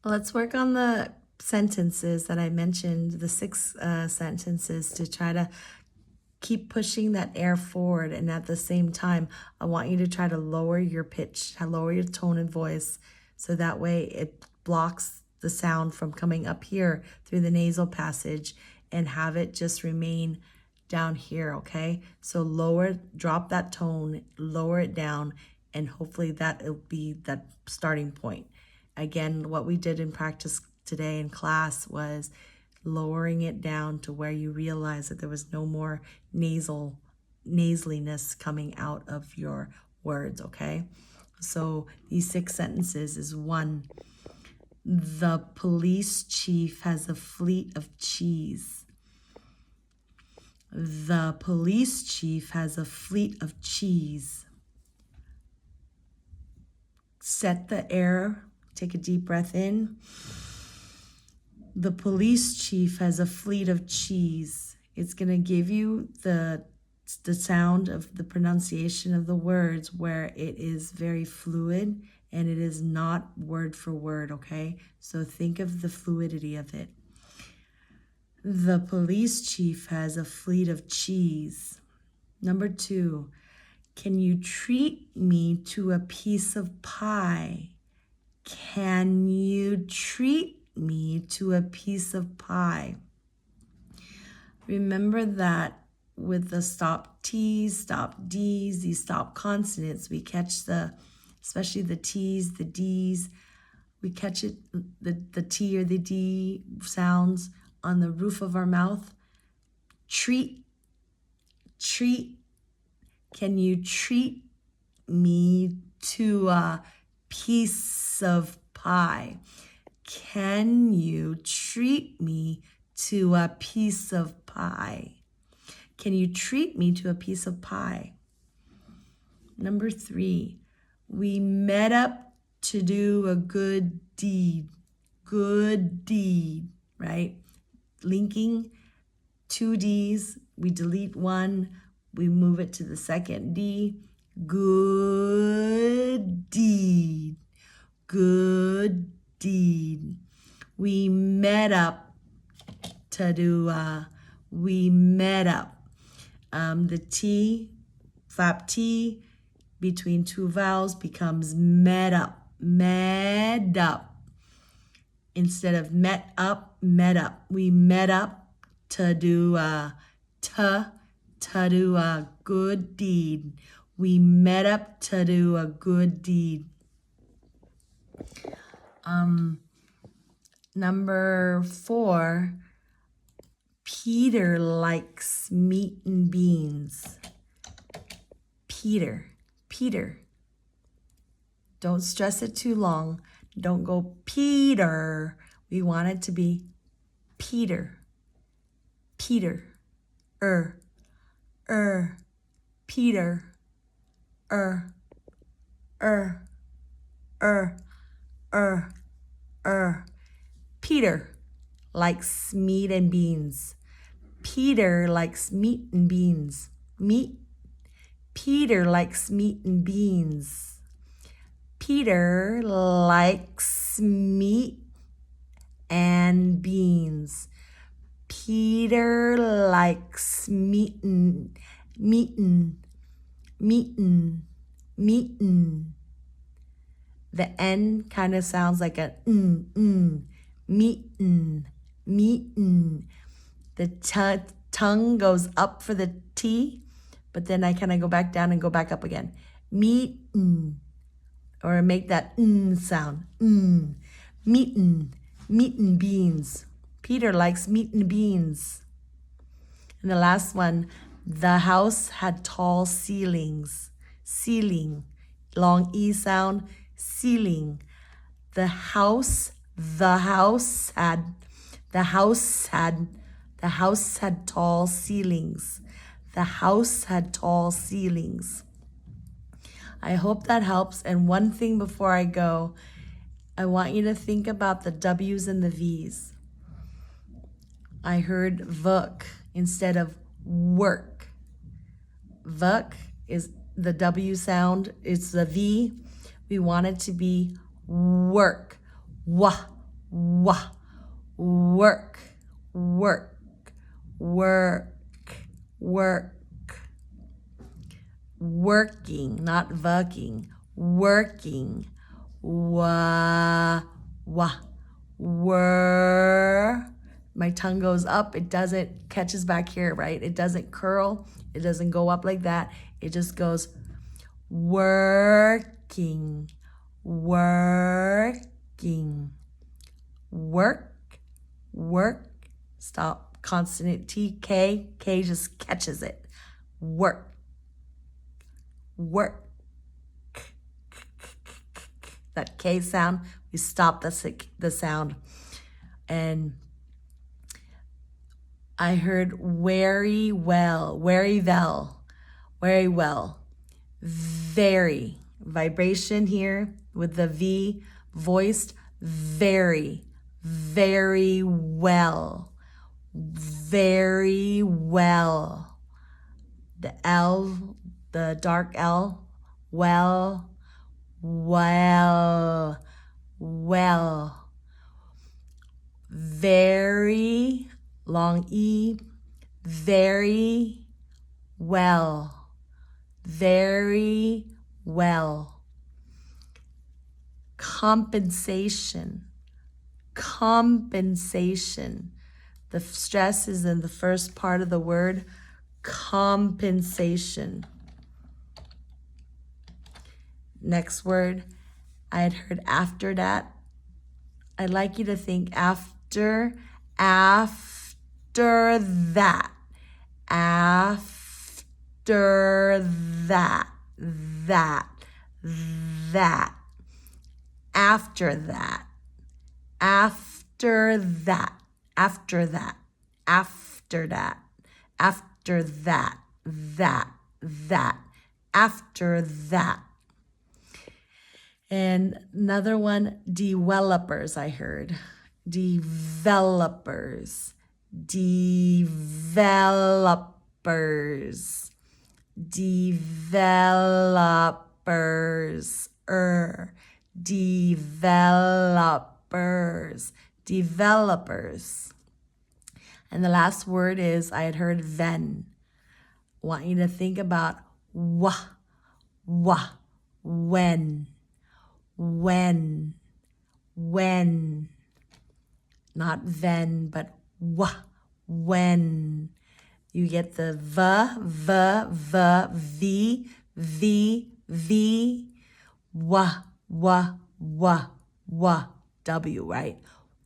Let's work on the sentences that I mentioned, the 6 sentences, to try to keep pushing that air forward. And at the same time, I want you to try to lower your pitch, lower your tone and voice, so that way it blocks the sound from coming up here through the nasal passage and have it just remain down here, okay? So drop that tone, lower it down, and hopefully that'll be that starting point. Again, what we did in practice today in class was lowering it down to where you realize that there was no more nasaliness coming out of your words, okay? So these 6 sentences is 1. The police chief has a fleet of cheese. The police chief has a fleet of cheese. Set the air. Take a deep breath in. The police chief has a fleet of cheese. It's going to give you the sound of the pronunciation of the words where it is very fluid and it is not word for word, okay? So think of the fluidity of it. The police chief has a fleet of cheese. Number 2, can you treat me to a piece of pie? Can you treat me to a piece of pie? Remember that with the stop T's, stop D's, these stop consonants, we catch especially the T's, the D's, we catch it, the T or the D sounds on the roof of our mouth. Treat. Can you treat me to a piece of pie? Can you treat me to a piece of pie? Can you treat me to a piece of pie? Number 3, we met up to do a good deed. Good deed, right? Linking 2 D's, we delete 1, we move it to the second D. Good deed. Good deed. We met up to do we met up. The T, flap T between 2 vowels becomes met up. Met up. Instead of met up, met up. We met up to do to do a good deed. We met up to do a good deed. Number 4, PEEder likes meat and beans. PEEder. Don't stress it too long. Don't go PEEder. We want it to be PEEder. PEEder. PEEder. PEEder likes meat and beans. PEEder likes meat and beans. PEEder likes meat and beans. PEEder likes meat and beans. PEEder likes mee'den. The N kind of sounds like a mee'den. The tongue goes up for the T, but then I kind of go back down and go back up again. Mee'den. Or make that sound. Mee'den beans. PEEder likes meat and beans. And the last one, the house had tall ceilings. Ceiling, long E sound, ceiling. The house had tall ceilings. The house had tall ceilings. I hope that helps. And one thing before I go, I want you to think about the W's and the V's. I heard vuk instead of work. Vuk is the W sound, it's the V. We want it to be work. wah. Work, work, work, work. Working, not vucking. Working. Wah, wah. Whir. My tongue goes up. It doesn't, catches back here, right? It doesn't curl. It doesn't go up like that. It just goes working, working. Work, work. Stop. Consonant T, K. K just catches it. Work, work. That K sound, we stop the sound. And I heard very well, very well, very well. Very. Vibration here with the V voiced. Very, very well. Very well. The L, the dark L, well, well, well. Very, long E, very well. Very well. Compensation, compensation. The stress is in the first part of the word, compensation. Next word, I had heard after that. I'd like you to think after that, after that, that, after that, after that, after that, after that, after that, after that. And another one, developers, I heard. Developers, developers, developers, developers, developers. And the last word is, I had heard then. I want you to think about when, not then, but when. You get the v, w, right?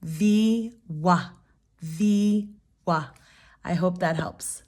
V, wa. I hope that helps.